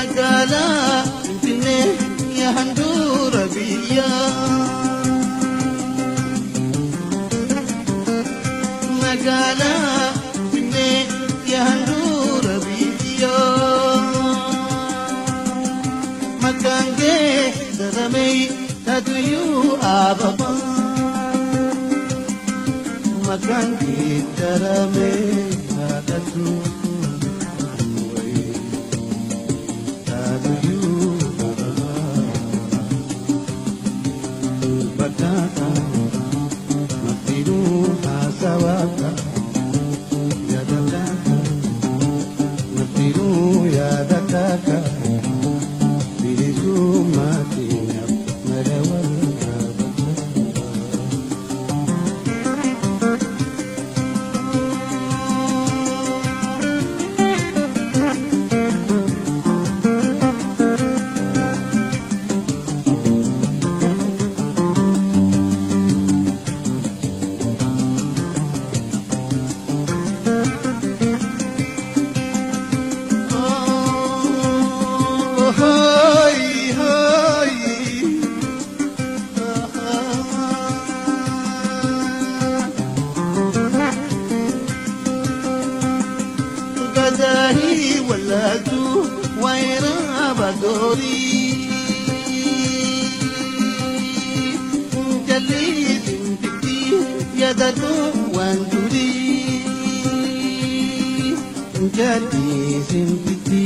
magaalaa Finfinnee yaa handhuura biyyaa. Magaalaa Finfinnee yaa handhuura biyyaa. Maqaan kee daramee taatuyyuu ababaa. Maqaan kee daramee taatuyyuu. Dahi waladu waira badori jalid piti yadatu wanduri jadi simpiti